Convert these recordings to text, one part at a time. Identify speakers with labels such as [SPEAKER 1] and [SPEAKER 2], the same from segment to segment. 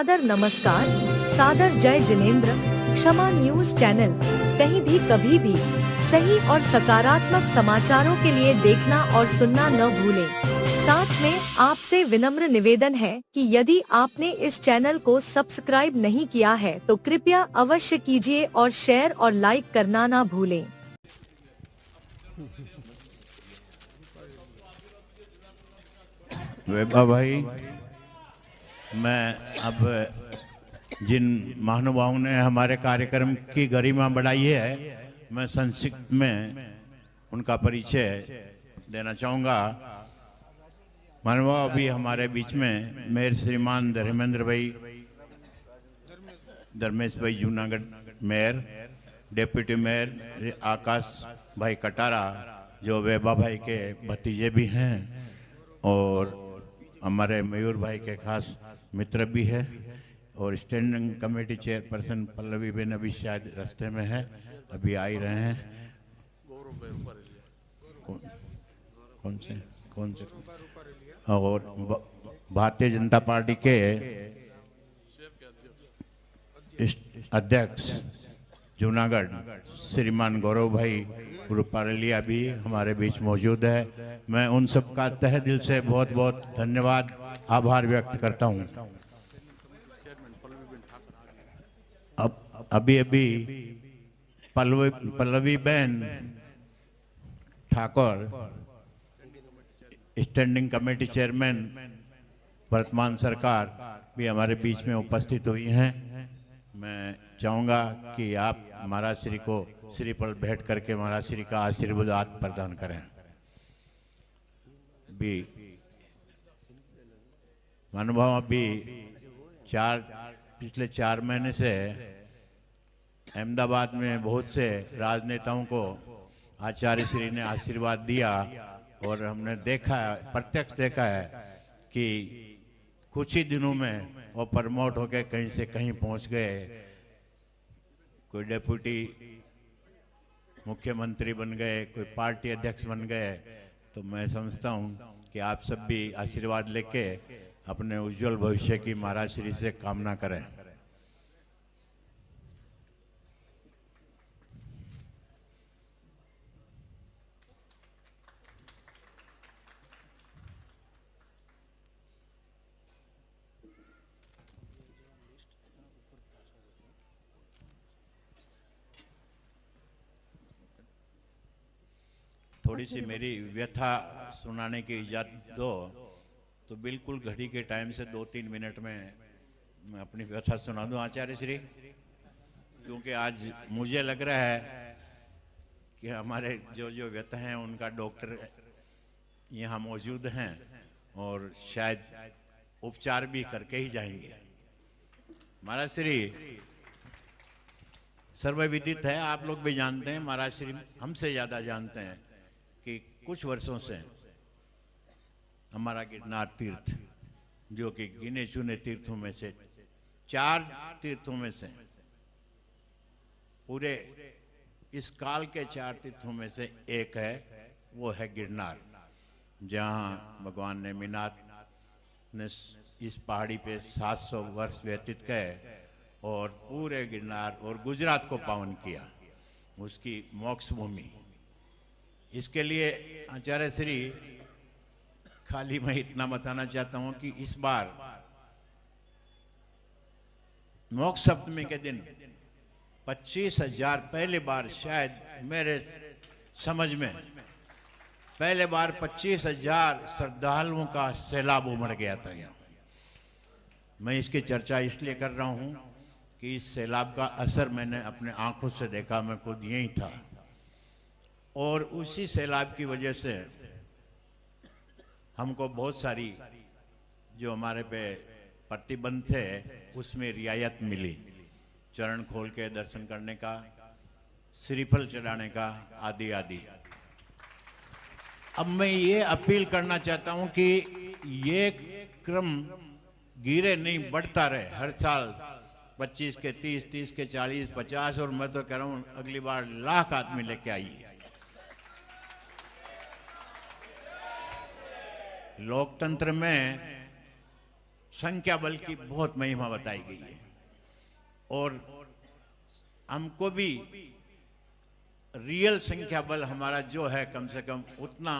[SPEAKER 1] सादर नमस्कार, सादर जय जिनेंद्र। क्षमा न्यूज चैनल कहीं भी कभी भी सही और सकारात्मक समाचारों के लिए देखना और सुनना न भूलें। साथ में आपसे विनम्र निवेदन है कि यदि आपने इस चैनल को सब्सक्राइब नहीं किया है तो कृपया अवश्य कीजिए और शेयर और लाइक करना ना भूलें।
[SPEAKER 2] वेबा भाई, मैं अब जिन महानुभावों ने हमारे कार्यक्रम की गरिमा बढ़ाई है, मैं संक्षिप्त में उनका परिचय देना चाहूँगा। महानुभाव अभी हमारे बीच में मेयर श्रीमान धर्मेंद्र भाई, धर्मेश भाई जूनागढ़ मेयर, डेप्यूटी मेयर आकाश भाई कटारा जो वेबा भाई के भतीजे भी हैं, और हमारे मयूर भाई के खास मित्र भी है, और standing committee chairperson Pallavi Ben अभी शायद रास्ते में है, अभी आ ही रहे हैं। कौन से और भारतीय जनता पार्टी के अध्यक्ष जूनागढ़ श्रीमान गौरव भाई रूपारेलिया भी हमारे बीच मौजूद है। मैं उन सब का तहे दिल से बहुत बहुत धन्यवाद आभार व्यक्त करता हूं। अब अभी पल्लवी बहन ठाकुर स्टैंडिंग कमेटी चेयरमैन वर्तमान सरकार भी हमारे बीच में उपस्थित हुई हैं। मैं चाहूँगा कि आप महाराज श्री को श्री पर भेंट करके महाराज श्री का आशीर्वाद प्रदान करें। भी महानुभाव अभी पिछले 4 महीने से अहमदाबाद में बहुत से राजनेताओं को आचार्य श्री ने आशीर्वाद दिया, और हमने देखा है, प्रत्यक्ष देखा है कि कुछ ही दिनों में वो प्रमोट होकर कहीं से कहीं पहुंच गए। कोई डेप्यूटी मुख्यमंत्री बन गए, कोई पार्टी अध्यक्ष बन गए। तो मैं समझता हूं कि आप सब भी आशीर्वाद लेके अपने उज्जवल भविष्य की महाराज श्री से कामना करें। थोड़ी सी मेरी व्यथा सुनाने की इजाज़त दो, तो बिल्कुल घड़ी के टाइम से 2-3 मिनट में मैं अपनी व्यथा सुना दूं आचार्य श्री, क्योंकि आज मुझे लग रहा है कि हमारे जो व्यथा हैं उनका डॉक्टर यहाँ मौजूद हैं और शायद उपचार भी करके ही जाएंगे। महाराज श्री सर्वविदित है, आप लोग भी जानते हैं, महाराज श्री हमसे ज़्यादा जानते हैं कि कुछ वर्षों से हमारा गिरनार तीर्थ, जो कि गिने चुने तीर्थों में से 4 तीर्थों में से, पूरे इस काल के 4 तीर्थों में से एक है, वो है गिरनार, जहाँ भगवान ने मीनाथ ने इस पहाड़ी पे 700 वर्ष व्यतीत किए और पूरे गिरनार और गुजरात को पावन किया, उसकी मोक्ष भूमि। इसके लिए आचार्य श्री, खाली मैं इतना बताना चाहता हूं कि इस बार मोक्ष सप्तमी के दिन 25,000, पहली बार शायद मेरे समझ में पहले बार 25,000 श्रद्धालुओं का सैलाब उमड़ गया था यहाँ। मैं इसकी चर्चा इसलिए कर रहा हूं कि इस सैलाब का असर मैंने अपने आंखों से देखा, मैं खुद यहीं था, और उसी सैलाब की वजह से हमको बहुत सारी जो हमारे पे प्रतिबंध थे उसमें रियायत मिली, चरण खोल के दर्शन करने का, श्रीफल चढ़ाने का, आदि आदि। अब मैं ये अपील करना चाहता हूं कि ये क्रम गिरे नहीं, बढ़ता रहे। हर साल 25 के 30, 30 के 40, 50, और मैं तो कह रहा हूं अगली बार 1,00,000 आदमी लेके आइए। लोकतंत्र में संख्या बल की बहुत महिमा बताई गई है और हमको भी रियल संख्या बल हमारा जो है कम से कम उतना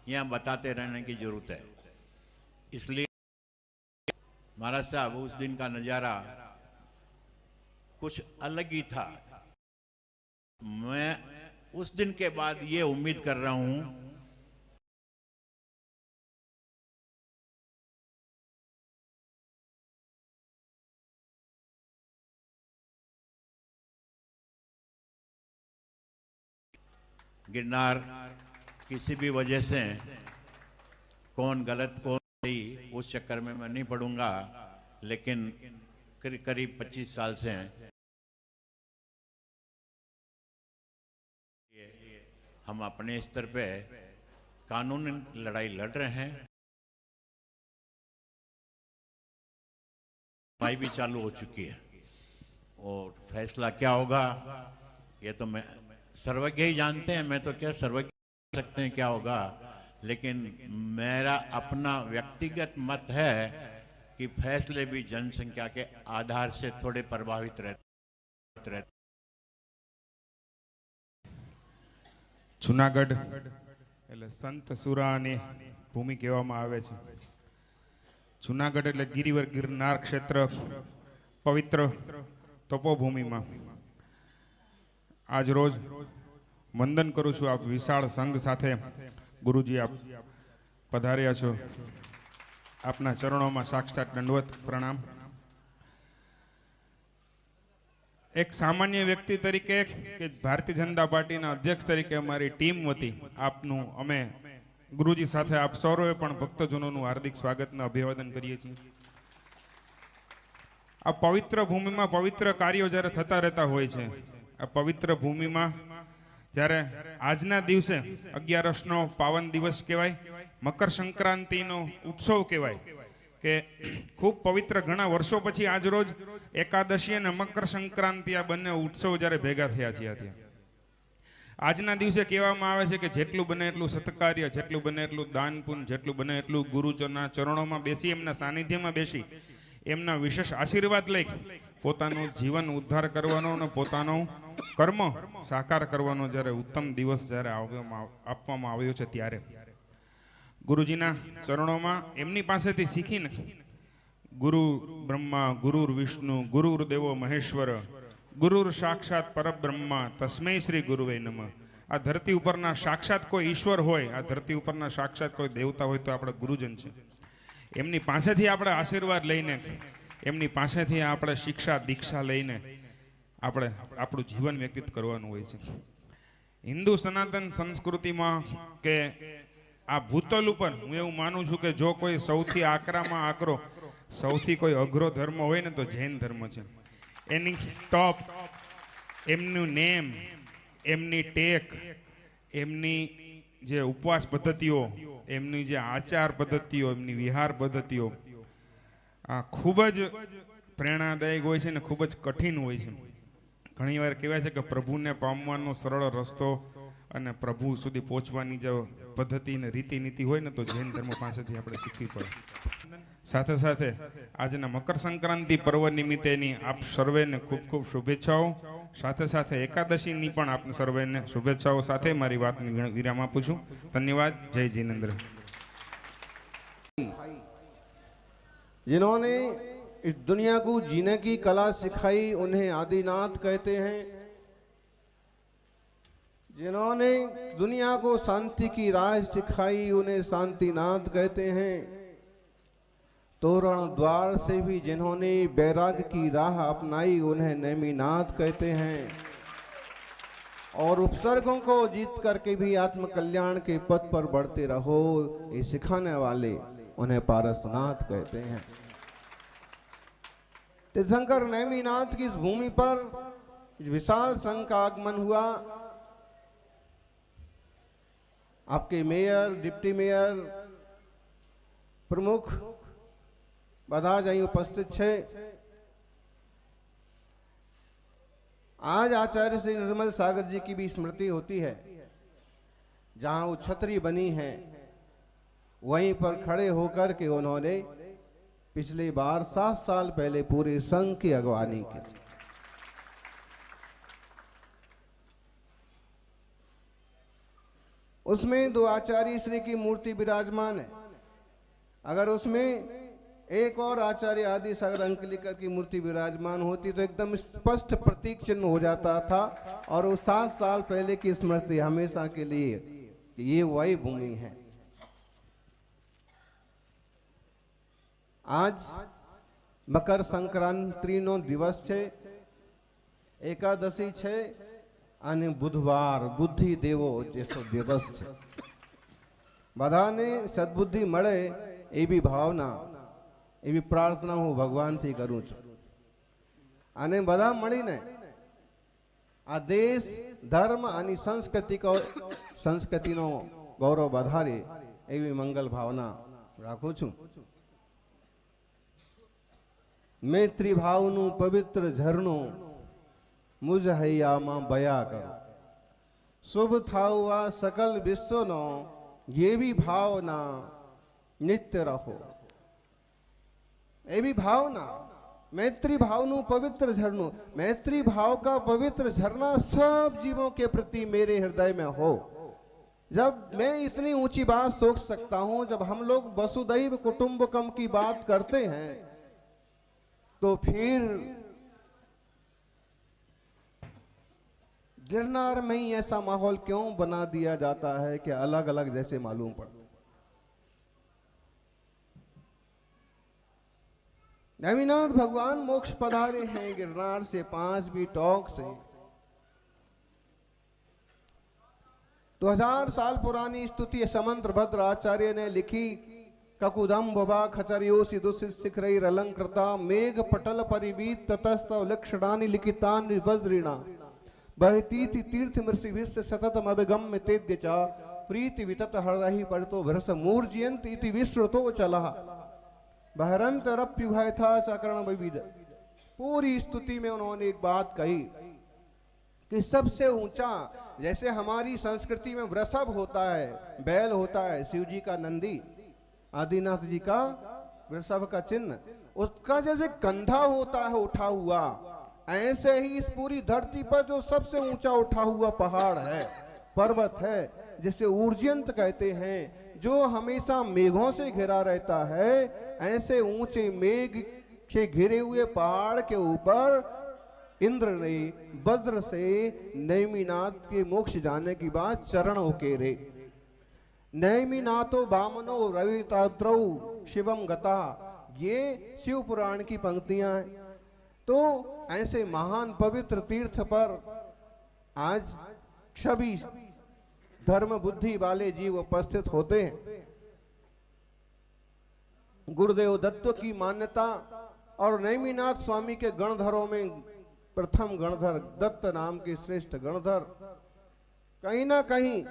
[SPEAKER 2] यहाँ बताते रहने की जरूरत है। इसलिए महाराज साहब उस दिन का नज़ारा कुछ अलग ही था। मैं उस दिन के बाद ये उम्मीद कर रहा हूँ गिरनार किसी भी वजह से कौन गलत कौन सही उस चक्कर में मैं नहीं पड़ूंगा, लेकिन करीब 25 साल से हम अपने स्तर पे कानूनी लड़ाई लड़ रहे हैं। भाई भी चालू हो चुकी है और फैसला क्या होगा ये तो मैं सर्वज्ञ ही जानते हैं, मैं तो क्या सर्वज्ञ सकते हैं क्या होगा, लेकिन मेरा अपना व्यक्तिगत मत है कि फैसले भी जनसंख्या के आधार से थोड़े प्रभावित रहते।
[SPEAKER 3] जूनागढ़ એટલે સંત સુરાની ભૂમિ કહેવામાં આવે છે। જૂનાગઢ એટલે ગિરિવર ગિરનાર ક્ષેત્ર પવિત્ર તપોભૂમિમાં આજ રોજ વંદન કરું છું આપ વિશાળ સંઘ સાથે ગુરુજી આપ પધાર્યા છો, આપના ચરણોમાં સાક્ષાત દંડવત પ્રણામ। एक सामान्य व्यक्ति तरीके के भारतीय जनता पार्टी ना अध्यक्ष तरीके हमारी टीम वती आपनु अमे गुरुजी साथे आप सौरवे पण भक्तजनों हार्दिक स्वागत ने अभिवादन करीए छीए। आ पवित्र भूमि में पवित्र कार्यों जયારે थता रहता होय छे, आ पवित्र भूमि में जયારે आजना दिवसे 11 नो पावन दिवस कहेवाय, मकर संक्रांति नो उत्सव कहेवाय के खूब पवित्र घणा वर्षों पछी आज रोज एकादशी अने मकर संक्रांति आ बने उत्सव जયારે भेगा थया छे। आजना दिवसे कहेवामां आवे छे के जेटલું बने એટલું સત્કાર્ય, જેટલું બને એટલું દાન પુण्य, જેટલું બને એટલું ગુરુજનના ચરણોમાં બેસી એમના સાનિધ્યમાં બેસી એમના વિશેષ આશીર્વાદ લઈ પોતાનું જીવન ઉદ્ધાર કરવાનો અને પોતાનો કર્મ સાકાર કરવાનો જ્યારે ઉત્તમ દિવસ જ્યારે આપવામાં આવ્યો છે, ત્યારે गुरुजीना चरणों में एमनी पासेथी सीखीने गुरु ब्रह्मा गुरुर विष्णु गुरुर देवो महेश्वर गुरुर साक्षात परब्रह्मा तस्मै श्री गुरुवे नमः। आ धरती उपरना साक्षात कोई ईश्वर होय, आ धरती उपरना साक्षात कोई देवता होय तो आपणे गुरुजन छे। एमनी पासेथी आपणे आशीर्वाद लईने, एमनी पासेथी आपणे शिक्षा दीक्षा लईने आपणे आपणुं जीवन व्यतीत करवानुं होय छे। हिंदू सनातन संस्कृति में के आ भूतल पर हूँ एवं मानु छूं के जो कोई सौथी आकरामां आकरो सौथी कोई अघरो धर्म होय ने तो जैन धर्म छे। एनी टॉप एमनु नेम एमनी टेक एमनी जे उपवास पद्धतिओ एमनी जे आचार पद्धतिओ एमनी विहार पद्धतिओ आ खूब ज प्रेरणादायक होय छे ने खूब ज कठिन होय छे। घणी वार कहेवाय छे के प्रभुने पामवानो सरळ रस्तो અને પ્રભુ સુધી પહોંચવાની જો પદ્ધતિ ને રીતિ નીતિ હોય ને તો જૈન ધર્મ પાસેથી આપણે શીખવી પડે। સાથે સાથે આજના મકર સંક્રાંતિ પર્વ નિમિત્તેની આપ સર્વેને ખૂબ ખૂબ શુભેચ્છાઓ, સાથે સાથે એકાદશીની પણ આપ સર્વેને શુભેચ્છાઓ સાથે મારી વાતને વિરામ આપું છું। ધન્યવાદ। જય જિનેન્દ્ર।
[SPEAKER 4] जिन्होंने इस दुनिया को जीने की कला सिखाई उन्हें आदिनाथ कहते हैं। जिन्होंने दुनिया को शांति की राह सिखाई उन्हें शांतिनाथ कहते हैं। तोरण द्वार से भी जिन्होंने बैराग की राह अपनाई उन्हें नेमिनाथ कहते हैं। और उपसर्गों को जीत करके भी आत्म कल्याण के पथ पर बढ़ते रहो ये सिखाने वाले उन्हें पारसनाथ कहते हैं। तीर्थंकर नेमिनाथ की इस भूमि पर विशाल संघ का आगमन हुआ। आपके मेयर, डिप्टी मेयर, प्रमुख બધા જ અહીં उपस्थित છે। आज आचार्य श्री निर्मल सागर जी की भी स्मृति होती है। जहां वो छतरी बनी है वहीं पर खड़े होकर के उन्होंने पिछली बार 7 साल पहले पूरे संघ की अगवानी की। उसमें 2 आचार्य श्री की मूर्ति विराजमान है। अगर उसमें एक और आचार्य आदि सागर अंकलिकर की मूर्ति विराजमान होती तो एकदम स्पष्ट प्रतीक चिन्ह हो जाता था और वो 7 साल पहले की स्मृति हमेशा के लिए ये वही भूमि है। आज मकर संक्रांति नो दिवस छे, एकादशी छे અને બુધવાર બુદ્ધિ દેવો જેસો દિવસ છે। બધાને સદબુદ્ધિ મળે એવી ભાવના એવી પ્રાર્થના હું ભગવાનથી કરું છું અને બધા મળીને આ દેશ ધર્મ અને સંસ્કૃતિનો ગૌરવ વધારે એવી મંગલ ભાવના રાખું છું। મૈત્રી ભાવનું પવિત્ર ઝરણું मुझ हैयामा बया करो, शुभ थाउआ सकल विश्व नो ये भी भावना नित्य रहो। ये भी भावना मैत्री भावनु पवित्र झरनु, मैत्री भाव का पवित्र झरना सब जीवों के प्रति मेरे हृदय में हो। जब मैं इतनी ऊंची बात सोच सकता हूं, जब हम लोग वसुदैव कुटुंबकम की बात करते हैं तो फिर गिरनार में ही ऐसा माहौल क्यों बना दिया जाता है कि अलग अलग जैसे मालूम पड़ता। नेमिनाथ भगवान मोक्ष पधारे हैं गिरनार से 5 भी टॉक से। 2000 साल पुरानी स्तुति समंत्र भद्र आचार्य ने लिखी। ककुदम बबा खचरियोसी दुसित शिखरई अलंकृता मेघ पटल परिवीत ततस्तव लक्षणानि लिखितानि वज्रिणा बहतीति तीर्थ मृषि विश्व सततम अभिगम्य तेद्य चा प्रीति वितत हरहि परतो भरस मूर्जयंत इति विश्रुतो चला बहरंत रप्युभय था चकरण विविध। पूरी स्तुति में उन्होंने एक बात कही कि सबसे ऊंचा, जैसे हमारी संस्कृति में वृषभ होता है, बैल होता है, शिव जी का नंदी, आदिनाथ जी का वृषभ का चिन्ह, उसका जैसे कंधा होता है उठा हुआ, ऐसे ही इस पूरी धरती पर जो सबसे ऊंचा उठा हुआ पहाड़ है, पर्वत है, जिसे ऊर्जयंत कहते हैं, जो हमेशा मेघों से घिरा रहता है, ऐसे ऊंचे मेघ से घिरे हुए पहाड़ के ऊपर इंद्र ने वज्र से नेमिनाथ के मोक्ष जाने की बात चरण उकेरे। नेमिनाथो बामनो रविताद्रौ शिवम गता, ये शिव पुराण की पंक्तियां हैं। तो ऐसे महान पवित्र तीर्थ पर आज सभी धर्म बुद्धि वाले जीव उपस्थित होते हैं। गुरुदेव दत्त की मान्यता और नेमिनाथ स्वामी के गणधरों में प्रथम गणधर दत्त नाम के श्रेष्ठ गणधर, कहीं ना कहीं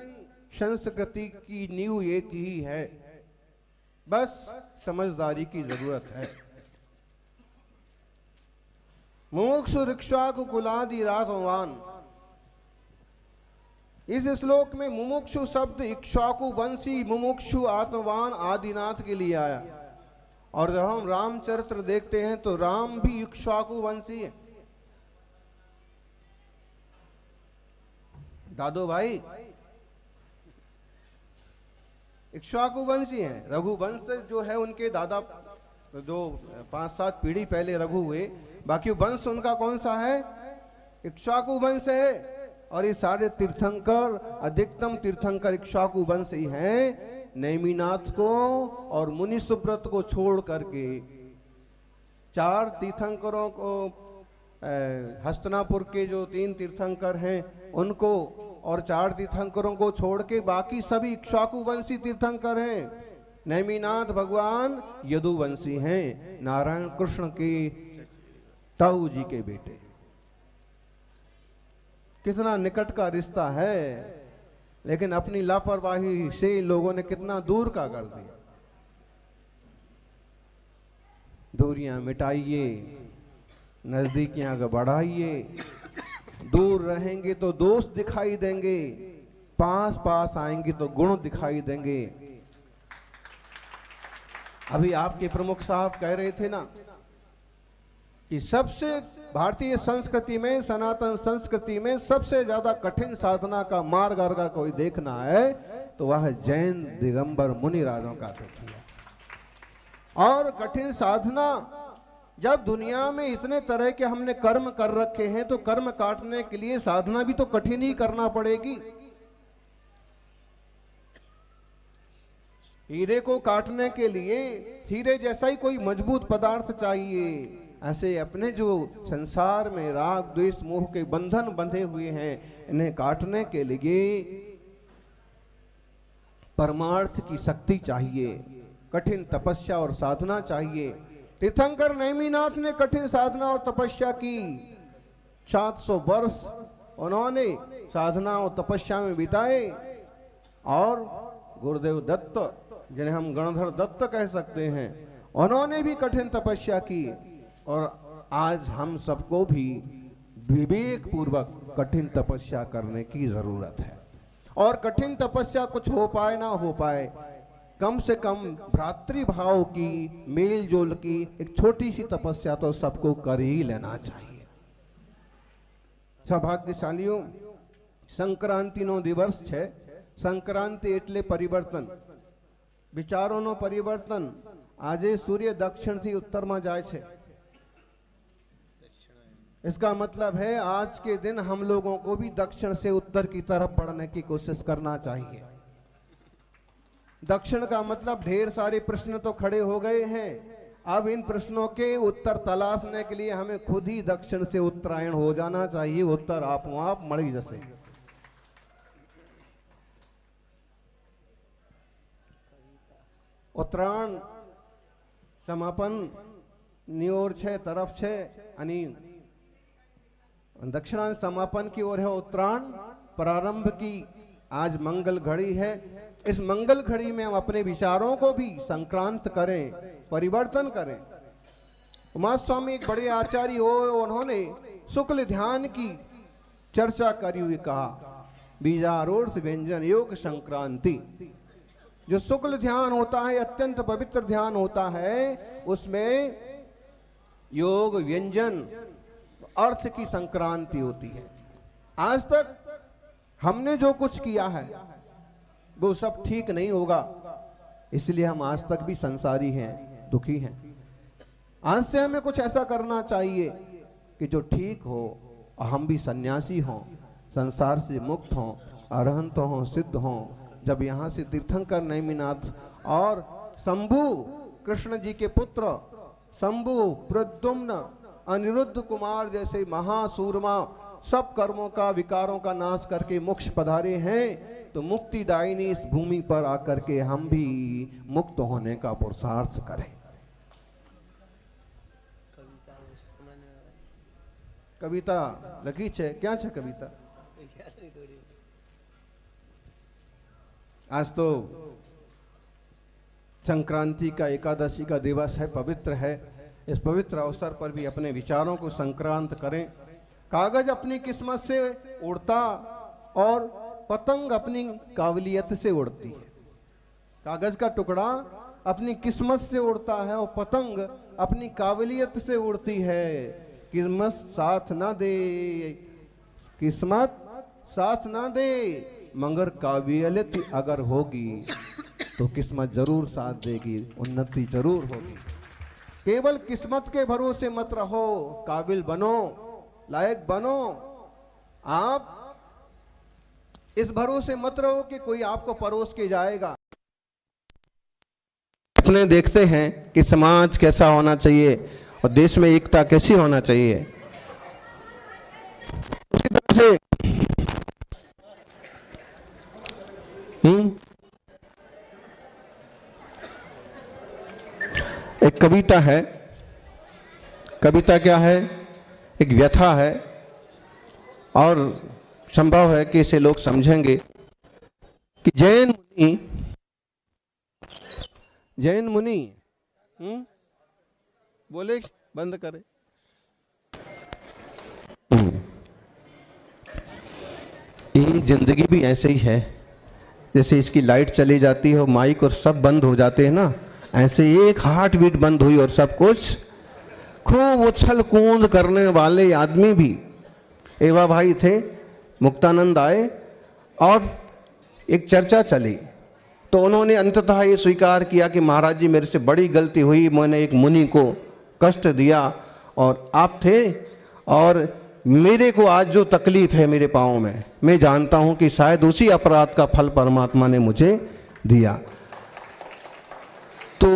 [SPEAKER 4] संस्कृति की नींव एक ही है, बस समझदारी की जरूरत है। मुमुक्षु रिक्शाकु कुलादि राघवान, इस श्लोक में मुमुक्षु शब्द इक्ष्वाकु वंशी मुमुक्षु आत्मवान आदिनाथ के लिए आया। और जब हम रामचरित्र देखते हैं तो राम भी इक्ष्वाकु वंशी है। दादो भाई इक्ष्वाकु वंशी है। रघुवंश जो है उनके दादा, जो 5-7 पीढ़ी पहले रघु हुए, बाकी वंश उनका कौन सा है? इक्ष्वाकु वंश है। और ये सारे तीर्थंकर, अधिकतम तीर्थंकर इक्ष्वाकु वंश ही हैं। नेमिनाथ को और मुनि सुब्रत को छोड़ करके 4 तीर्थंकरों को, हस्तिनापुर के जो 3 तीर्थंकर हैं उनको और 4 तीर्थंकरों को छोड़ के बाकी सभी इक्ष्वाकु वंशी तीर्थंकर हैं। नेमिनाथ भगवान यदुवंशी हैं, नारायण कृष्ण के ताऊ जी के बेटे। कितना निकट का रिश्ता है, लेकिन अपनी लापरवाही से लोगों ने कितना दूर का कर दिया। दूरियां मिटाइए, नजदीकियां बढ़ाइए। दूर रहेंगे तो दोष दिखाई देंगे, पास पास आएंगे तो गुण दिखाई देंगे। अभी आपके प्रमुख साहब कह रहे थे ना कि सबसे भारतीय संस्कृति में, सनातन संस्कृति में सबसे ज्यादा कठिन साधना का मार्ग अगर कोई देखना है तो वह जैन दिगंबर मुनि राजों का देखिए। और कठिन साधना, जब दुनिया में इतने तरह के हमने कर्म कर रखे हैं तो कर्म काटने के लिए साधना भी तो कठिन ही करना पड़ेगी। हीरे को काटने के लिए हीरे जैसा ही कोई मजबूत पदार्थ चाहिए। ऐसे अपने जो संसार में राग द्वेष मोह के बंधन बंधे हुए हैं, इन्हें काटने के लिए परमार्थ की शक्ति चाहिए, कठिन तपस्या और साधना चाहिए। तीर्थंकर नेमिनाथ ने कठिन साधना और तपस्या की। 700 वर्ष उन्होंने साधना और तपस्या में बिताए। और गुरुदेव दत्त, जिन्हें हम गणधर दत्त कह सकते हैं, उन्होंने भी कठिन तपस्या की। और आज हम सबको भी विवेक पूर्वक कठिन तपस्या करने की जरूरत है। और कठिन तपस्या कुछ हो पाए ना हो पाए, कम से कम भ्रातृभाव की, मेल जोल की एक छोटी सी तपस्या तो सबको कर ही लेना चाहिए। सौभाग्यशालीओ, संक्रांतिनो दिवस है। संक्रांति एटले परिवर्तन, विचारों परिवर्तन। आजे सूर्य दक्षिण थी उत्तर में जाए छे। इसका मतलब है आज के दिन हम लोगों को भी दक्षिण से उत्तर की तरफ बढ़ने की कोशिश करना चाहिए। दक्षिण का मतलब ढेर सारे प्रश्न तो खड़े हो गए हैं। अब इन प्रश्नों के उत्तर तलाशने के लिए हमें खुद ही दक्षिण से उत्तरायण हो जाना चाहिए। उत्तर आप मड़ी जैसे। उत्तरायण समापन न्योर छे तरफ छे अनि दक्षिणांश समापन की ओर है उत्तरायण। प्रारंभ की आज मंगल घड़ी है। इस मंगल घड़ी में हम अपने विचारों को भी संक्रांत करें, परिवर्तन करें। उमा स्वामी एक बड़े आचार्य हो, उन्होंने शुक्ल ध्यान की चर्चा करी हुई कहा, बीजारूढ़ व्यंजन योग संक्रांति। जो शुक्ल ध्यान होता है, अत्यंत पवित्र ध्यान होता है, उसमें योग व्यंजन अर्थ की संक्रांति होती है। आज तक हमने जो कुछ किया है वो सब ठीक नहीं होगा, इसलिए हम आज तक भी संसारी हैं, दुखी हैं। आज से हमें कुछ ऐसा करना चाहिए कि जो ठीक हो और हम भी सन्यासी हों, संसार से मुक्त हों, अरहंत हों, सिद्ध हों। जब यहाँ से तीर्थंकर नेमिनाथ और शंभु, कृष्ण जी के पुत्र शंभु, प्रद्युम्न, अनिरुद्ध कुमार जैसे महासूरमा सब कर्मों का, विकारों का नाश करके मोक्ष पधारे हैं, तो मुक्तिदायिनी इस भूमि पर आकर के हम भी मुक्त होने का पुरुषार्थ करें। कविता लगी छे, क्या छे कविता? आज तो संक्रांति का, एकादशी का दिवस है, पवित्र है। इस पवित्र अवसर पर भी अपने विचारों को संक्रांत करें। कागज अपनी किस्मत से उड़ता और पतंग अपनी काबिलियत से उड़ती है। कागज का टुकड़ा अपनी किस्मत से उड़ता है और पतंग अपनी काबिलियत से उड़ती है। किस्मत साथ ना दे, किस्मत साथ ना दे, मगर काबिलियत अगर होगी तो किस्मत जरूर साथ देगी, उन्नति जरूर होगी। केवल किस्मत के भरोसे मत रहो, काबिल बनो, लायक बनो। आप इस भरोसे मत रहो कि कोई आपको परोस के जाएगा। अपने देखते हैं कि समाज कैसा होना चाहिए और देश में एकता कैसी होना चाहिए, उसी तरह से एक कविता है। कविता क्या है? एक व्यथा है और संभव है कि इसे लोग समझेंगे कि जैन मुनि बोले बंद करे। ये जिंदगी भी ऐसे ही है, जैसे इसकी लाइट चली जाती है और माइक और सब बंद हो जाते हैं ना, ऐसे एक हार्ट बीट बंद हुई और सब कुछ। खूब उछल कूद करने वाले आदमी भी एवा भाई थे। मुक्तानंद आए और एक चर्चा चली, तो उन्होंने अंततः ये स्वीकार किया कि महाराज जी मेरे से बड़ी गलती हुई, मैंने एक मुनि को कष्ट दिया और आप थे, और मेरे को आज जो तकलीफ है मेरे पाँव में, मैं जानता हूं कि शायद उसी अपराध का फल परमात्मा ने मुझे दिया। तो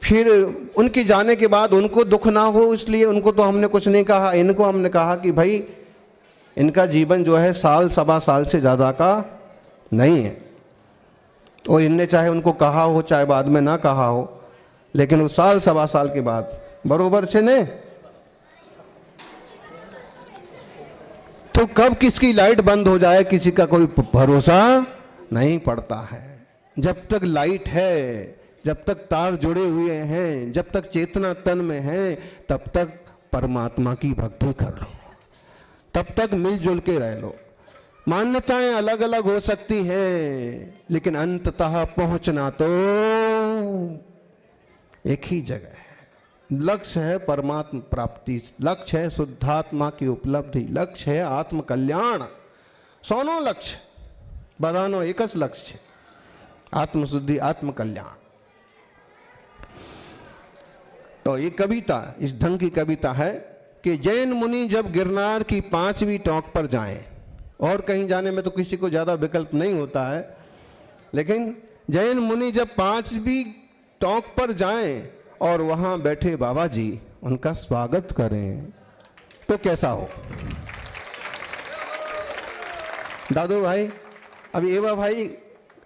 [SPEAKER 4] फिर उनके जाने के बाद उनको दुख ना हो इसलिए उनको तो हमने कुछ नहीं कहा। इनको हमने कहा कि भाई इनका जीवन जो है साल सवा साल से ज़्यादा का नहीं है, और इनने चाहे उनको कहा हो चाहे बाद में ना कहा हो, लेकिन वो साल सवा साल के बाद बरोबर छे ने। तो कब किसकी लाइट बंद हो जाए किसी का कोई भरोसा नहीं पड़ता है। जब तक लाइट है, जब तक तार जुड़े हुए हैं, जब तक चेतना तन में है, तब तक परमात्मा की भक्ति कर लो, तब तक मिलजुल के रह लो। मान्यताएं अलग अलग हो सकती हैं, लेकिन अंततः पहुंचना तो एक ही जगह है। लक्ष्य है परमात्मा प्राप्ति, लक्ष्य है शुद्धात्मा की उपलब्धि, लक्ष्य है आत्म कल्याण। सोनो लक्ष्य बधानो एकच लक्ष्य, आत्मशुद्धि आत्म कल्याण। तो ये कविता इस ढंग की कविता है कि जैन मुनि जब गिरनार की 5वीं टॉक पर जाएं, और कहीं जाने में तो किसी को ज़्यादा विकल्प नहीं होता है, लेकिन जैन मुनि जब 5वीं टॉक पर जाएं और वहाँ बैठे बाबा जी उनका स्वागत करें तो कैसा हो। दादू भाई, अभी एवा भाई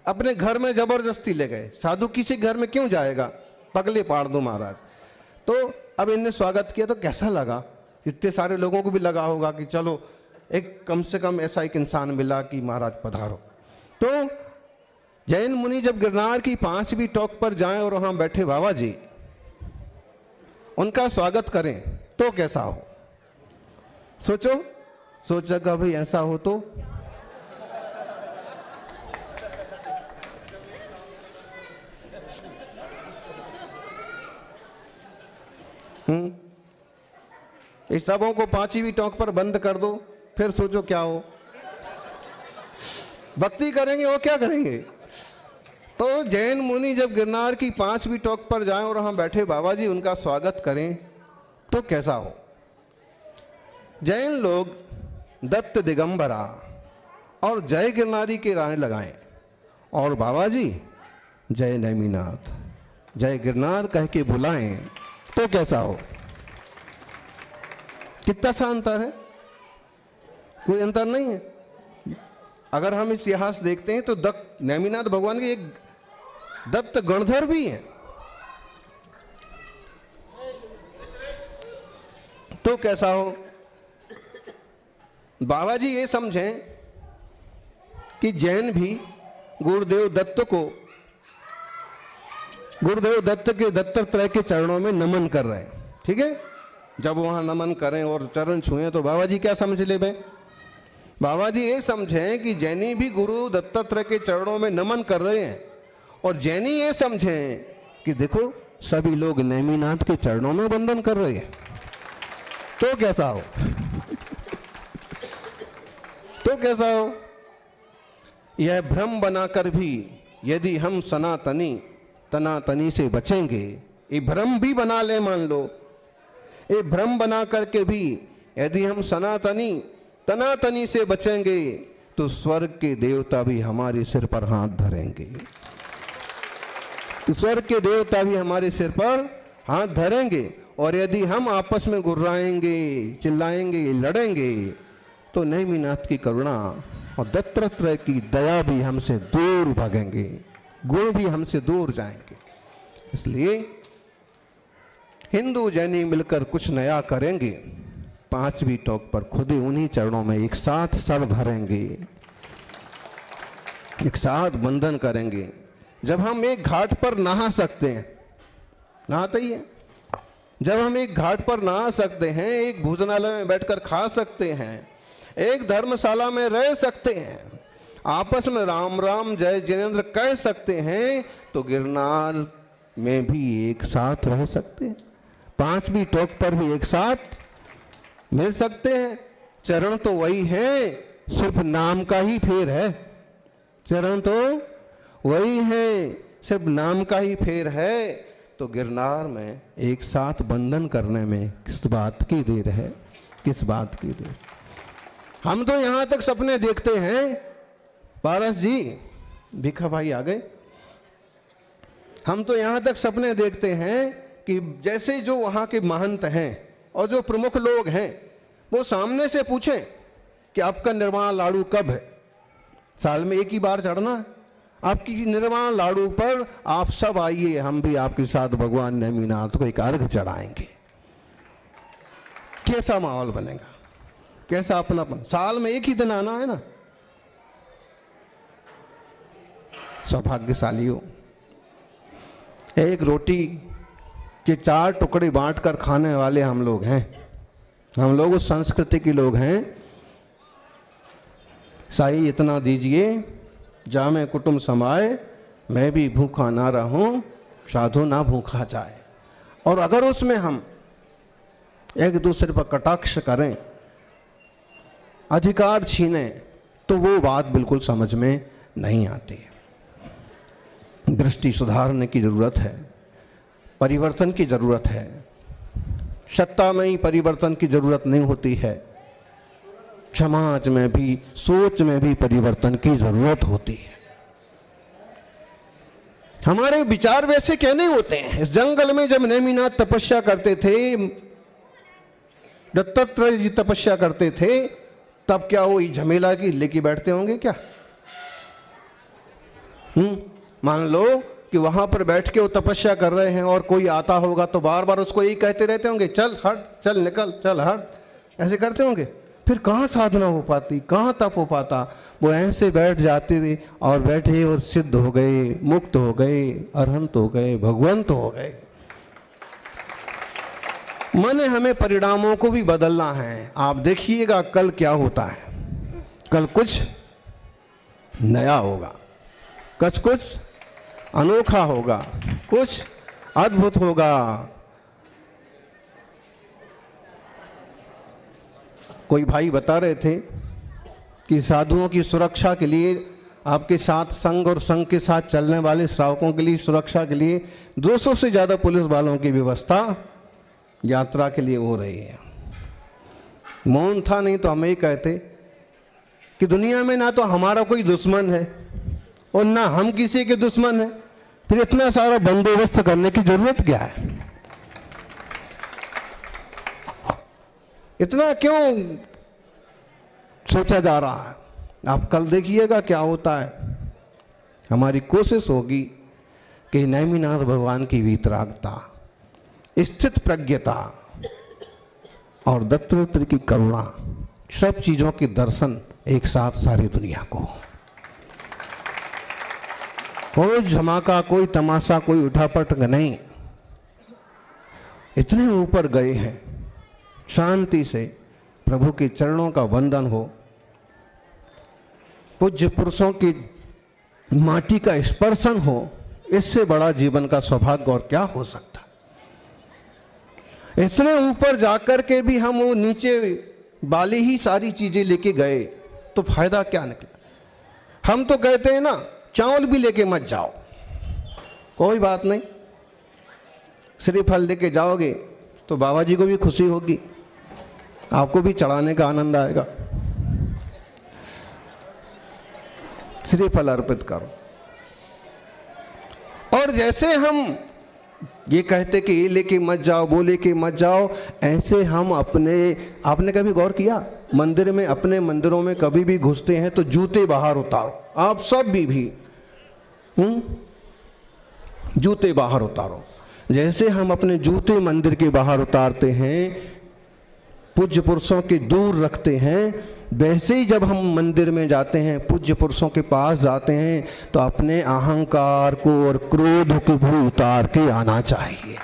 [SPEAKER 4] अपने घर में जबरदस्ती ले गए, साधु किसी घर में क्यों जाएगा, पगले पाड़ दो महाराज। तो अब इनने स्वागत किया तो कैसा लगा, इतने सारे लोगों को भी लगा होगा कि चलो एक कम से कम ऐसा एक इंसान मिला कि महाराज पधारो। तो जैन मुनि जब गिरनार की 5वीं टॉक पर जाएं और वहां बैठे बाबा जी उनका स्वागत करें तो कैसा हो। सोचो, सोचा कभी ऐसा हो तो। इस सबों को 5वीं टॉक पर बंद कर दो, फिर सोचो क्या हो। भक्ति करेंगे वो क्या करेंगे। तो जैन मुनि जब गिरनार की 5वीं टॉक पर जाएं और वहां बैठे बाबा जी उनका स्वागत करें तो कैसा हो। जैन लोग दत्त दिगंबरा और जय गिरनारी के राय लगाएं और बाबा जी जय नेमिनाथ जय गिरनार कह के बुलाएं तो कैसा हो। कितना सा अंतर है, कोई अंतर नहीं है। अगर हम इतिहास देखते हैं तो नेमिनाथ भगवान के एक दत्त गणधर भी हैं, तो कैसा हो। बाबा जी ये समझें कि जैन भी गुरुदेव दत्त के दत्तात्रेय के चरणों में नमन कर रहे हैं, ठीक है। जब वहां नमन करें और चरण छुएं तो बाबा जी क्या समझ ले भाई, बाबा जी ये समझें कि जैनी भी गुरु दत्तात्रेय के चरणों में नमन कर रहे हैं, और जैनी ये समझें कि देखो सभी लोग नेमिनाथ के चरणों में वंदन कर रहे हैं तो कैसा हो। तो कैसा हो। यह भ्रम बनाकर भी यदि हम तनातनी से बचेंगे, ये भ्रम भी बना ले, मान लो ये भ्रम बना करके भी यदि हम तनातनी से बचेंगे तो स्वर्ग के देवता भी हमारे सिर पर हाथ धरेंगे, तो स्वर्ग के देवता भी हमारे सिर पर हाथ धरेंगे। और यदि हम आपस में गुर्राएंगे, चिल्लाएंगे, लड़ेंगे तो नेमिनाथ की करुणा और दत्तात्रेय की दया भी हमसे दूर भागेंगे, गुण भी हमसे दूर जाएंगे। इसलिए हिंदू जैनी मिलकर कुछ नया करेंगे, 5वीं टॉक पर खुद ही उन्हीं चरणों में एक साथ सर धरेंगे, एक साथ बंधन करेंगे। जब हम एक घाट पर नहा सकते हैं, नहाते ही हैं, जब हम एक घाट पर नहा सकते हैं, एक भोजनालय में बैठकर खा सकते हैं, एक धर्मशाला में रह सकते हैं, आपस में राम राम जय जिनेंद्र कह सकते हैं, तो गिरनार में भी एक साथ रह सकते हैं, 5वीं टोक पर भी एक साथ मिल सकते हैं। चरण तो वही है, सिर्फ नाम का ही फेर है। चरण तो वही है, सिर्फ नाम का ही फेर है। तो गिरनार में एक साथ बंधन करने में किस बात की देर है, किस बात की देर। हम तो यहां तक सपने देखते हैं, पारस जी, भिखा भाई आ गए। हम तो यहां तक सपने देखते हैं कि जैसे जो वहां के महंत हैं और जो प्रमुख लोग हैं वो सामने से पूछें कि आपका निर्वाण लाड़ू कब है, साल में एक ही बार चढ़ना है, आपकी निर्वाण लाड़ू पर आप सब आइए, हम भी आपके साथ भगवान नेमिनाथ को एक अर्घ चढ़ाएंगे। कैसा माहौल बनेगा, कैसा अपनापन। साल में एक ही दिन आना है ना। सौभाग्यशालियों, एक रोटी के 4 टुकड़े बांटकर खाने वाले हम लोग हैं। हम लोग उस संस्कृति के लोग हैं। साई इतना दीजिए जामे कुटुंब समाए, मैं भी भूखा ना रहूं, साधु ना भूखा जाए। और अगर उसमें हम एक दूसरे पर कटाक्ष करें, अधिकार छीने, तो वो बात बिल्कुल समझ में नहीं आती है। दृष्टि सुधारने की जरूरत है, परिवर्तन की जरूरत है। सत्ता में ही परिवर्तन की जरूरत नहीं होती है, समाज में भी, सोच में भी परिवर्तन की जरूरत होती है। हमारे विचार वैसे क्या नहीं होते हैं। इस जंगल में जब नेमिनाथ तपस्या करते थे, दत्तात्रेय जी तपस्या करते थे, तब क्या वो झमेला की लेके बैठते होंगे क्या? मान लो कि वहां पर बैठ के वो तपस्या कर रहे हैं और कोई आता होगा तो बार बार उसको यही कहते रहते होंगे, चल हट, चल निकल, चल हट, ऐसे करते होंगे। फिर कहाँ साधना हो पाती, कहाँ तप हो पाता। वो ऐसे बैठ जाते थे और बैठे और सिद्ध हो गए, मुक्त हो गए, अरहंत हो गए, भगवंत हो गए। मन हमें परिणामों को भी बदलना है। आप देखिएगा कल क्या होता है। कल कुछ नया होगा, कुछ अनोखा होगा, कुछ अद्भुत होगा। कोई भाई बता रहे थे कि साधुओं की सुरक्षा के लिए, आपके साथ संघ और संघ के साथ चलने वाले श्रावकों के लिए सुरक्षा के लिए 200 से ज़्यादा पुलिस वालों की व्यवस्था यात्रा के लिए हो रही है। मौन था, नहीं तो हम ये कहते कि दुनिया में ना तो हमारा कोई दुश्मन है और ना हम किसी के दुश्मन है, फिर इतना सारा बंदोबस्त करने की जरूरत क्या है? इतना क्यों सोचा जा रहा है? आप कल देखिएगा क्या होता है। हमारी कोशिश होगी कि नेमिनाथ भगवान की वीतरागता, स्थित प्रज्ञता और दत्तात्रेय की करुणा, सब चीजों के दर्शन एक साथ सारी दुनिया को। कोई धमाका, कोई तमाशा, कोई उठापटक नहीं। इतने ऊपर गए हैं, शांति से प्रभु के चरणों का वंदन हो, पूज्य पुरुषों की माटी का स्पर्शन हो। इससे बड़ा जीवन का सौभाग्य और क्या हो सकता? इतने ऊपर जाकर के भी हम वो नीचे वाली ही सारी चीजें लेके गए तो फायदा क्या निकला? हम तो कहते हैं ना, चावल भी लेके मत जाओ, कोई बात नहीं, श्रीफल लेके जाओगे तो बाबा जी को भी खुशी होगी, आपको भी चढ़ाने का आनंद आएगा। श्रीफल अर्पित करो। और जैसे हम ये कहते कि ये लेके मत जाओ, वो लेके मत जाओ, ऐसे हम अपने, आपने कभी गौर किया, मंदिर में, अपने मंदिरों में कभी भी घुसते हैं तो जूते बाहर उतारो। आप सब भी जूते बाहर उतारो। जैसे हम अपने जूते मंदिर के बाहर उतारते हैं, पूज्य पुरुषों के दूर रखते हैं, वैसे ही जब हम मंदिर में जाते हैं, पूज्य पुरुषों के पास जाते हैं, तो अपने अहंकार को और क्रोध को भी उतार के आना चाहिए।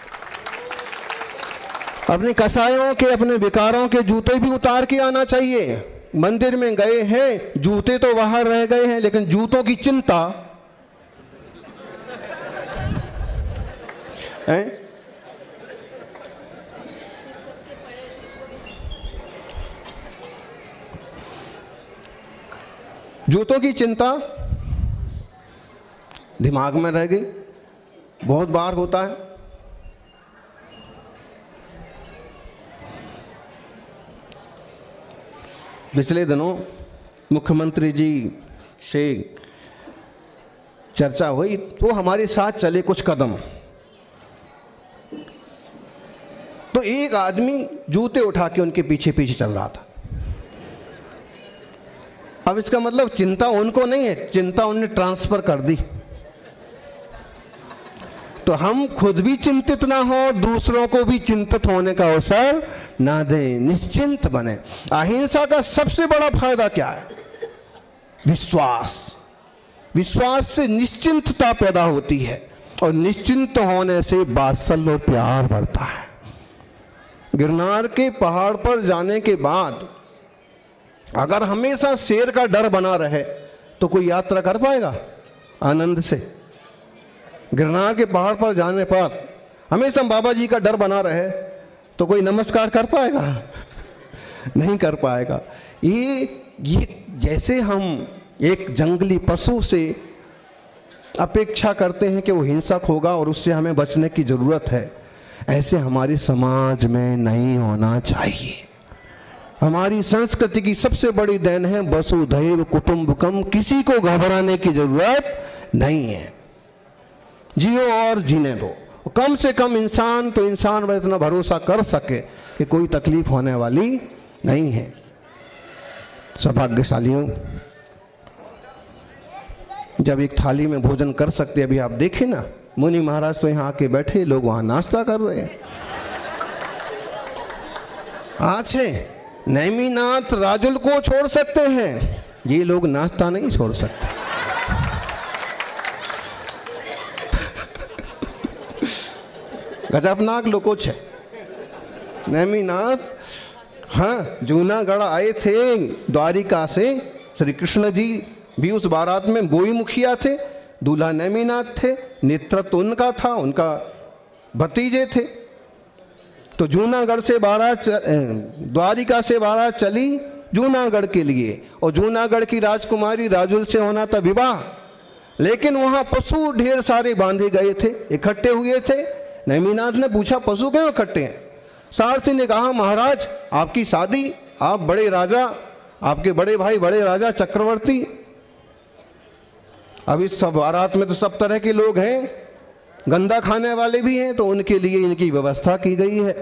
[SPEAKER 4] अपने कसायों के, अपने विकारों के जूते भी उतार के आना चाहिए। मंदिर में गए हैं, जूते तो बाहर रह गए हैं, लेकिन जूतों की चिंता हैं? जूतों की चिंता दिमाग में रह गई, बहुत बार होता है। पिछले दिनों मुख्यमंत्री जी से चर्चा हुई तो हमारे साथ चले कुछ कदम, तो एक आदमी जूते उठा के उनके पीछे पीछे चल रहा था। अब इसका मतलब चिंता उनको नहीं है, चिंता उन्होंने ट्रांसफर कर दी। तो हम खुद भी चिंतित ना हो, दूसरों को भी चिंतित होने का अवसर ना दें, निश्चिंत बने। अहिंसा का सबसे बड़ा फायदा क्या है? विश्वास। विश्वास से निश्चिंतता पैदा होती है और निश्चिंत होने से वात्सल्य और प्यार बढ़ता है। गिरनार के पहाड़ पर जाने के बाद अगर हमेशा शेर का डर बना रहे तो कोई यात्रा कर पाएगा आनंद से? गिरनार के पहाड़ पर जाने पर हमेशा बाबा जी का डर बना रहे तो कोई नमस्कार कर पाएगा? नहीं कर पाएगा। ये जैसे हम एक जंगली पशु से अपेक्षा करते हैं कि वो हिंसक होगा और उससे हमें बचने की जरूरत है, ऐसे हमारे समाज में नहीं होना चाहिए। हमारी संस्कृति की सबसे बड़ी देन है वसुधैव कुटुंबकम, किसी को घबराने की जरूरत नहीं है। जियो और जीने दो। कम से कम इंसान पर इतना भरोसा कर सके कि कोई तकलीफ होने वाली नहीं है। सौभाग्यशालियों, जब एक थाली में भोजन कर सकते, अभी आप देखें ना, मुनि महाराज तो यहाँ आके बैठे, लोग वहाँ नाश्ता कर रहे हैं। आज है नेमिनाथ राजुल को छोड़ सकते हैं, ये लोग नाश्ता नहीं छोड़ सकते। गजबनाक लोको है नेमिनाथ। हाँ, जूनागढ़ आए थे द्वारिका से, श्री कृष्ण जी भी उस बारात में बोई मुखिया थे, दूल्हा नेमिनाथ थे, नेतृत्व उनका था, उनका भतीजे थे। तो जूनागढ़ से बारात, द्वारिका से बारात चली जूनागढ़ के लिए, और जूनागढ़ की राजकुमारी राजुल से होना था विवाह। लेकिन वहाँ पशु ढेर सारे बांधे गए थे, इकट्ठे हुए थे। नेमिनाथ ने पूछा, पशु क्यों इकट्ठे हैं? सारथी ने कहा, महाराज आपकी शादी, आप बड़े राजा, आपके बड़े भाई बड़े राजा चक्रवर्ती, अब इस सब बारात में तो सब तरह के लोग हैं, गंदा खाने वाले भी हैं, तो उनके लिए इनकी व्यवस्था की गई है।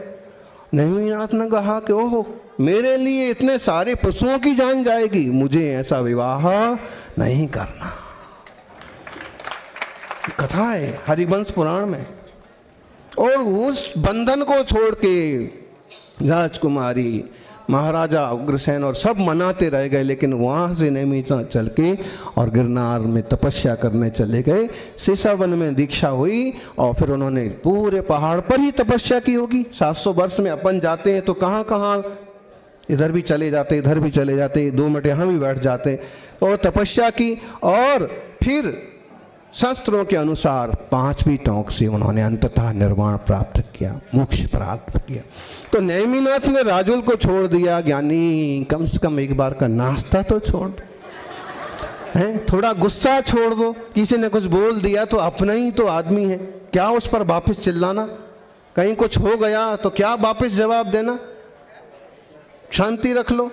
[SPEAKER 4] नेमिनाथ ने कहा कि ओहो, मेरे लिए इतने सारे पशुओं की जान जाएगी, मुझे ऐसा विवाह नहीं करना। कथा है हरिवंश पुराण में। और उस बंधन को छोड़ के राजकुमारी, महाराजा उग्रसेन और सब मनाते रह गए, लेकिन वहाँ से नेमिनाथ चल के और गिरनार में तपस्या करने चले गए। सीसावन में दीक्षा हुई और फिर उन्होंने पूरे पहाड़ पर ही तपस्या की होगी। 700 वर्ष में अपन जाते हैं तो कहाँ कहाँ इधर भी चले जाते, इधर भी चले जाते, 2 मिनट यहाँ भी बैठ जाते। और तपस्या की और फिर शास्त्रों के अनुसार 5वीं टोंक से उन्होंने अंततः निर्वाण प्राप्त किया, मोक्ष प्राप्त किया। तो नेमिनाथ ने राजुल को छोड़ दिया। ज्ञानी, कम से कम एक बार का नाश्ता तो छोड़ दो, हैं? थोड़ा गुस्सा छोड़ दो। किसी ने कुछ बोल दिया तो अपना ही तो आदमी है, क्या उस पर वापस चिल्लाना? कहीं कुछ हो गया तो क्या वापस जवाब देना? शांति रख लो।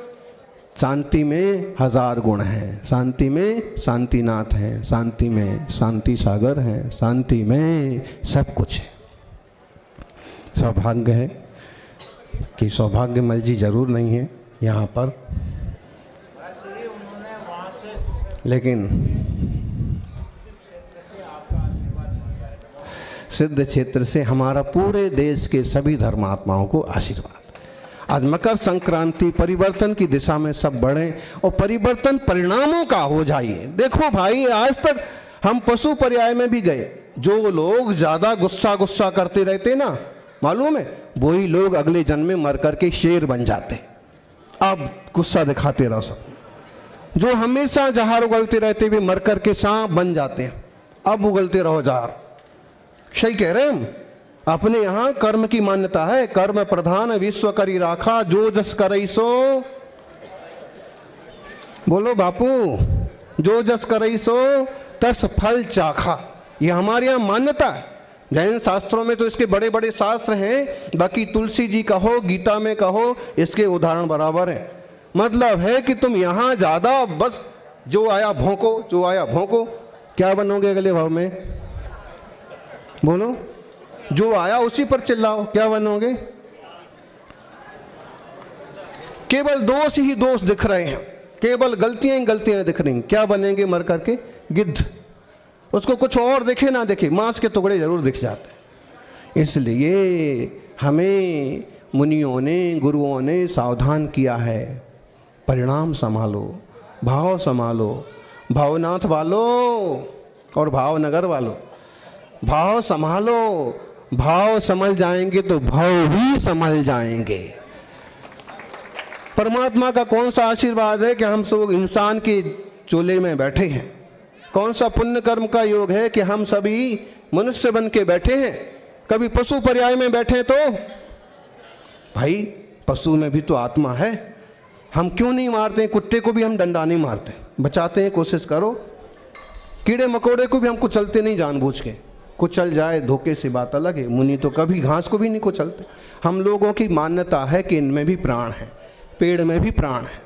[SPEAKER 4] शांति में 1000 गुण हैं, शांति में शांतिनाथ हैं, शांति में शांति सागर हैं, शांति में सब कुछ है। सौभाग्य है कि सौभाग्यमल जी जरूर नहीं है यहाँ पर, लेकिन सिद्ध क्षेत्र से हमारा पूरे देश के सभी धर्मात्माओं को आशीर्वाद। आज मकर संक्रांति, परिवर्तन की दिशा में सब बढ़े और परिवर्तन परिणामों का हो जाइए। देखो भाई, आज तक हम पशु पर्याय में भी गए, जो लोग ज्यादा गुस्सा करते रहते ना, मालूम है, वही लोग अगले जन्म में मर करके शेर बन जाते। अब गुस्सा दिखाते रहो सब। जो हमेशा जहर उगलते रहते हुए मर करके सांप बन जाते हैं, अब उगलते रहो जहर। सही कह रहे हैं हम। अपने यहाँ कर्म की मान्यता है, कर्म प्रधान विश्व करी राखा, जो जस करई सो, बोलो बापू, जो जस करई सो तस फल चाखा। ये हमारे यहाँ मान्यता है। जैन शास्त्रों में तो इसके बड़े बड़े शास्त्र हैं, बाकी तुलसी जी कहो, गीता में कहो, इसके उदाहरण बराबर है। मतलब है कि तुम यहाँ ज्यादा बस जो आया भोंको, जो आया भोंको, क्या बनोगे अगले भाव में? बोलो, जो आया उसी पर चिल्लाओ, क्या बनोगे? केवल दोष ही दोष दिख रहे हैं, केवल गलतियां ही गलतियां दिख रही हैं, क्या बनेंगे मर करके? गिद्ध। उसको कुछ और दिखे ना दिखे, मांस के टुकड़े जरूर दिख जाते हैं। इसलिए हमें मुनियों ने, गुरुओं ने सावधान किया है, परिणाम संभालो, भाव संभालो, भावनाथ वालो और भावनगर वालो, भाव संभालो। भाव समझ जाएंगे तो भाव भी समझ जाएंगे। परमात्मा का कौन सा आशीर्वाद है कि हम सब इंसान के चोले में बैठे हैं? कौन सा पुण्य कर्म का योग है कि हम सभी मनुष्य बन के बैठे हैं? कभी पशु पर्याय में बैठे तो भाई, पशु में भी तो आत्मा है। हम क्यों नहीं मारते? कुत्ते को भी हम डंडा नहीं मारते, बचाते हैं, कोशिश करो। कीड़े मकोड़े को भी हम कुचलते नहीं जानबूझ के, कुचल जाए धोखे से बात अलग है। मुनि तो कभी घास को भी नहीं कुचलते। हम लोगों की मान्यता है कि इनमें भी प्राण है, पेड़ में भी प्राण है।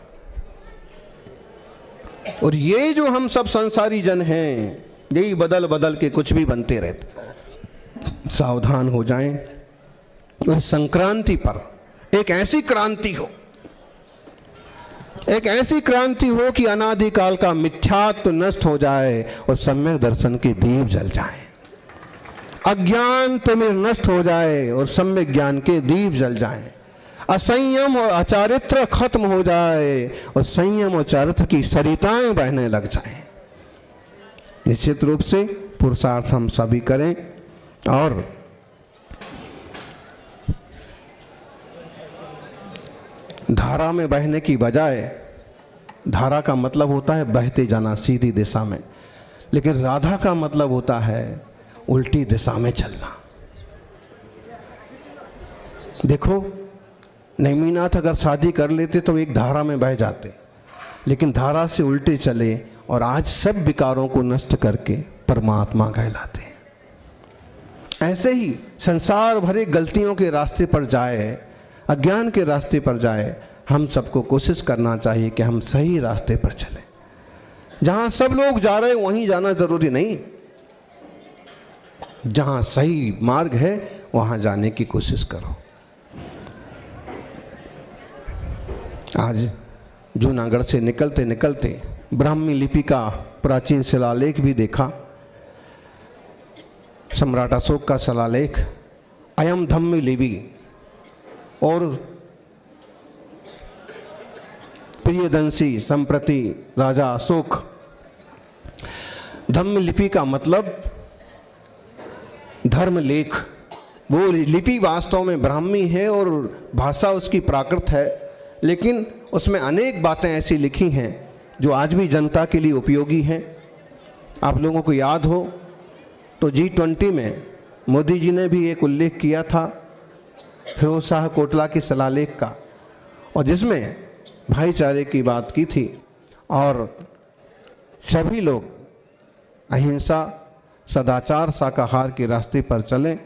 [SPEAKER 4] और ये जो हम सब संसारी जन हैं, यही बदल बदल के कुछ भी बनते रहते। सावधान हो जाएं। और संक्रांति पर एक ऐसी क्रांति हो, एक ऐसी क्रांति हो कि अनादिकाल का मिथ्यात्व नष्ट हो जाए और सम्यक दर्शन के दीप जल जाए, अज्ञान तिमिर नष्ट हो जाए और सम्यक ज्ञान के दीप जल जाए, असंयम और अचारित्र खत्म हो जाए और संयम और चारित्र की सरिताएं बहने लग जाएं। निश्चित रूप से पुरुषार्थ हम सभी करें। और धारा में बहने की बजाय, धारा का मतलब होता है बहते जाना सीधी दिशा में, लेकिन राधा का मतलब होता है उल्टी दिशा में चलना। देखो, नेमिनाथ अगर शादी कर लेते तो एक धारा में बह जाते, लेकिन धारा से उल्टे चले और आज सब विकारों को नष्ट करके परमात्मा कहलाते हैं। ऐसे ही संसार भरे गलतियों के रास्ते पर जाए, अज्ञान के रास्ते पर जाए, हम सबको कोशिश करना चाहिए कि हम सही रास्ते पर चलें। जहाँ सब लोग जा रहे हैं वहीं जाना जरूरी नहीं, जहाँ सही मार्ग है वहाँ जाने की कोशिश करो। आज जूनागढ़ से निकलते निकलते ब्राह्मी लिपि का प्राचीन शिलालेख भी देखा, सम्राट अशोक का शिलालेख, अयम धम्मी लिपि, और प्रियदंसी संप्रति राजा अशोक। धम्म लिपि का मतलब धर्म लेख। वो लिपि वास्तव में ब्राह्मी है और भाषा उसकी प्राकृत है, लेकिन उसमें अनेक बातें ऐसी लिखी हैं जो आज भी जनता के लिए उपयोगी हैं। आप लोगों को याद हो तो G20 में मोदी जी ने भी एक उल्लेख किया था फिरोज शाह कोटला के शिलालेख का, और जिसमें भाईचारे की बात की थी और सभी लोग अहिंसा, सदाचार, शाकाहार के रास्ते पर चलें,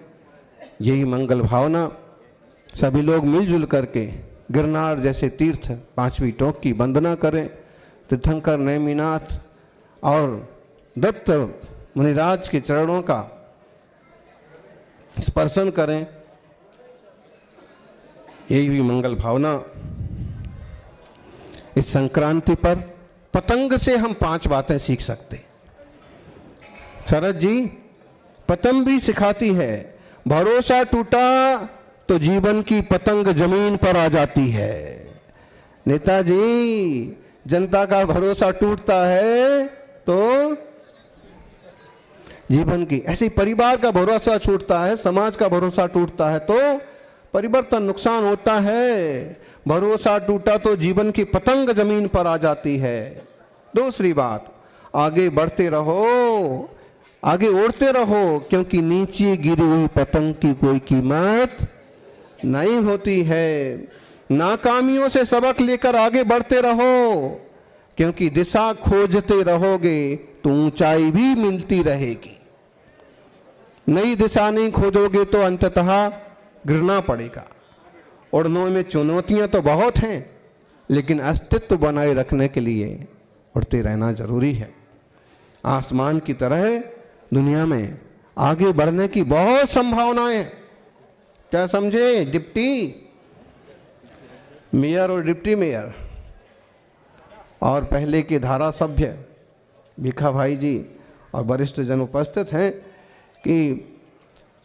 [SPEAKER 4] यही मंगल भावना। सभी लोग मिलजुल करके गिरनार जैसे तीर्थ, 5वीं टोक की वंदना करें, तीर्थंकर नेमिनाथ और दत्त मुनिराज के चरणों का स्पर्शन करें, यही भी मंगल भावना। इस संक्रांति पर पतंग से हम 5 बातें सीख सकते। शरद जी, पतंग भी सिखाती है, भरोसा टूटा तो जीवन की पतंग जमीन पर आ जाती है। नेताजी, जनता का भरोसा टूटता है तो जीवन की, ऐसे परिवार का भरोसा छूटता है, समाज का भरोसा टूटता है तो परिवर्तन नुकसान होता है। भरोसा टूटा तो जीवन की पतंग जमीन पर आ जाती है। दूसरी बात, आगे बढ़ते रहो, आगे उड़ते रहो, क्योंकि नीचे गिरी हुई पतंग की कोई कीमत नहीं होती है। नाकामियों से सबक लेकर आगे बढ़ते रहो, क्योंकि दिशा खोजते रहोगे तो ऊंचाई भी मिलती रहेगी। नई दिशा नहीं खोजोगे तो अंततः गिरना पड़ेगा। उड़ने में चुनौतियां तो बहुत हैं, लेकिन अस्तित्व बनाए रखने के लिए उड़ते रहना जरूरी है। आसमान की तरह दुनिया में आगे बढ़ने की बहुत संभावनाएं हैं। क्या समझे? डिप्टी मेयर और डिप्टी मेयर और पहले के धारा सभ्य भिखा भाई जी और वरिष्ठ जन उपस्थित हैं कि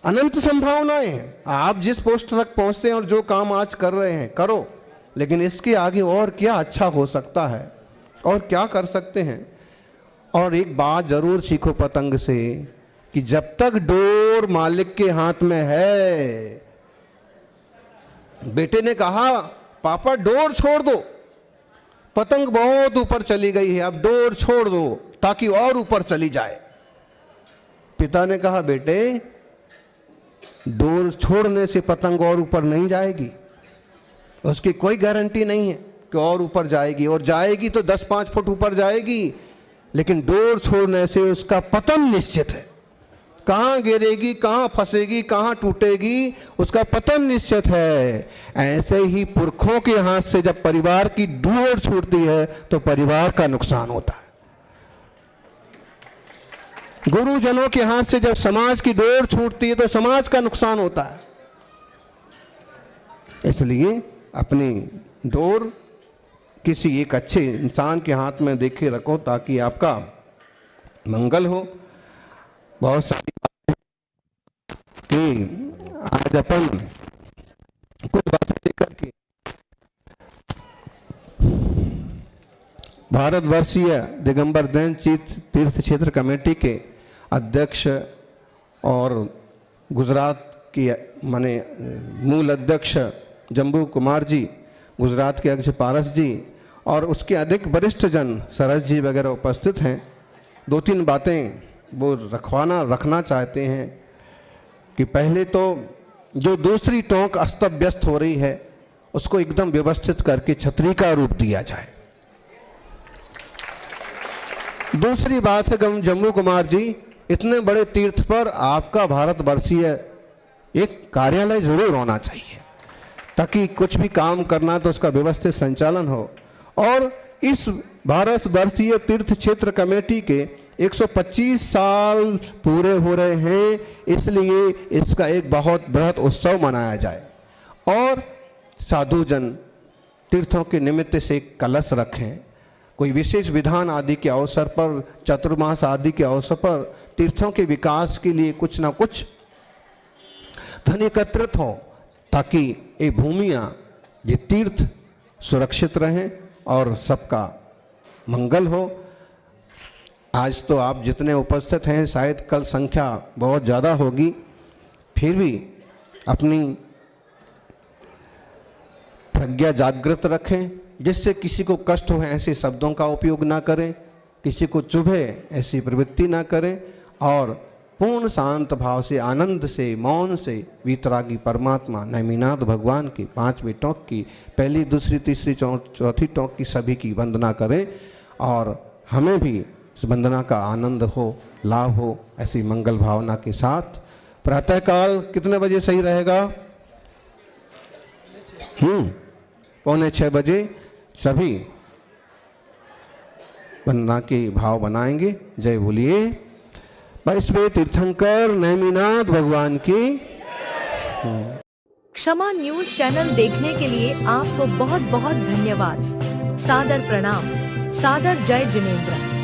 [SPEAKER 4] अनंत संभावनाएं हैं। आप जिस पोस्ट तक पहुंचते हैं और जो काम आज कर रहे हैं करो, लेकिन इसके आगे और क्या अच्छा हो सकता है और क्या कर सकते हैं। और एक बात जरूर सीखो पतंग से कि जब तक डोर मालिक के हाथ में है, बेटे ने कहा पापा डोर छोड़ दो, पतंग बहुत ऊपर चली गई है, अब डोर छोड़ दो ताकि और ऊपर चली जाए। पिता ने कहा बेटे डोर छोड़ने से पतंग और ऊपर नहीं जाएगी, उसकी कोई गारंटी नहीं है कि और ऊपर जाएगी, और जाएगी तो 10-5 फुट ऊपर जाएगी, लेकिन डोर छोड़ने से उसका पतन निश्चित है। कहाँ गिरेगी, कहाँ फंसेगी, कहाँ टूटेगी, उसका पतन निश्चित है। ऐसे ही पुरखों के हाथ से जब परिवार की डोर छूटती है तो परिवार का नुकसान होता है। गुरुजनों के हाथ से जब समाज की डोर छूटती है तो समाज का नुकसान होता है। इसलिए अपनी डोर किसी एक अच्छे इंसान के हाथ में देखे रखो ताकि आपका मंगल हो। बहुत सारी बातें कि आज अपन कुछ बातें लेकर के भारतवर्षीय दिगंबर जैन तीर्थ क्षेत्र कमेटी के अध्यक्ष और गुजरात की माने मूल अध्यक्ष जम्बू कुमार जी, गुजरात के अध्यक्ष पारस जी और उसके अधिक वरिष्ठ जन सरस जी वगैरह उपस्थित हैं। 2-3 बातें वो रखना चाहते हैं कि पहले तो जो दूसरी टोंक अस्त व्यस्त हो रही है उसको एकदम व्यवस्थित करके छतरी का रूप दिया जाए। दूसरी बात है जम्मू कुमार जी, इतने बड़े तीर्थ पर आपका भारतवर्षीय एक कार्यालय जरूर होना चाहिए ताकि कुछ भी काम करना तो उसका व्यवस्थित संचालन हो। और इस भारतवर्षीय तीर्थ क्षेत्र कमेटी के 125 साल पूरे हो रहे हैं, इसलिए इसका एक बहुत बृहद उत्सव मनाया जाए और साधुजन तीर्थों के निमित्त से कलश रखें। कोई विशेष विधान आदि के अवसर पर, चतुर्मास आदि के अवसर पर तीर्थों के विकास के लिए कुछ ना कुछ धन एकत्रित हो ताकि ये भूमियाँ, ये तीर्थ सुरक्षित रहें और सबका मंगल हो। आज तो आप जितने उपस्थित हैं शायद कल संख्या बहुत ज़्यादा होगी, फिर भी अपनी प्रज्ञा जागृत रखें जिससे किसी को कष्ट हो ऐसे शब्दों का उपयोग ना करें, किसी को चुभे ऐसी प्रवृत्ति ना करें और पूर्ण शांत भाव से, आनंद से, मौन से वीतरागी परमात्मा नेमिनाथ भगवान की 5वीं टोंक की पहली, दूसरी, तीसरी, चौथी टोंक की सभी की वंदना करें और हमें भी इस वंदना का आनंद हो, लाभ हो। ऐसी मंगल भावना के साथ प्रातःकाल कितने बजे सही रहेगा? 5:45 बजे सभी वंदना के भाव बनाएंगे। जय बोलिए वैष्णव तीर्थंकर नेमिनाथ भगवान की।
[SPEAKER 1] क्षमा न्यूज चैनल देखने के लिए आपको बहुत बहुत धन्यवाद। सादर प्रणाम। सादर जय जिनेंद्र।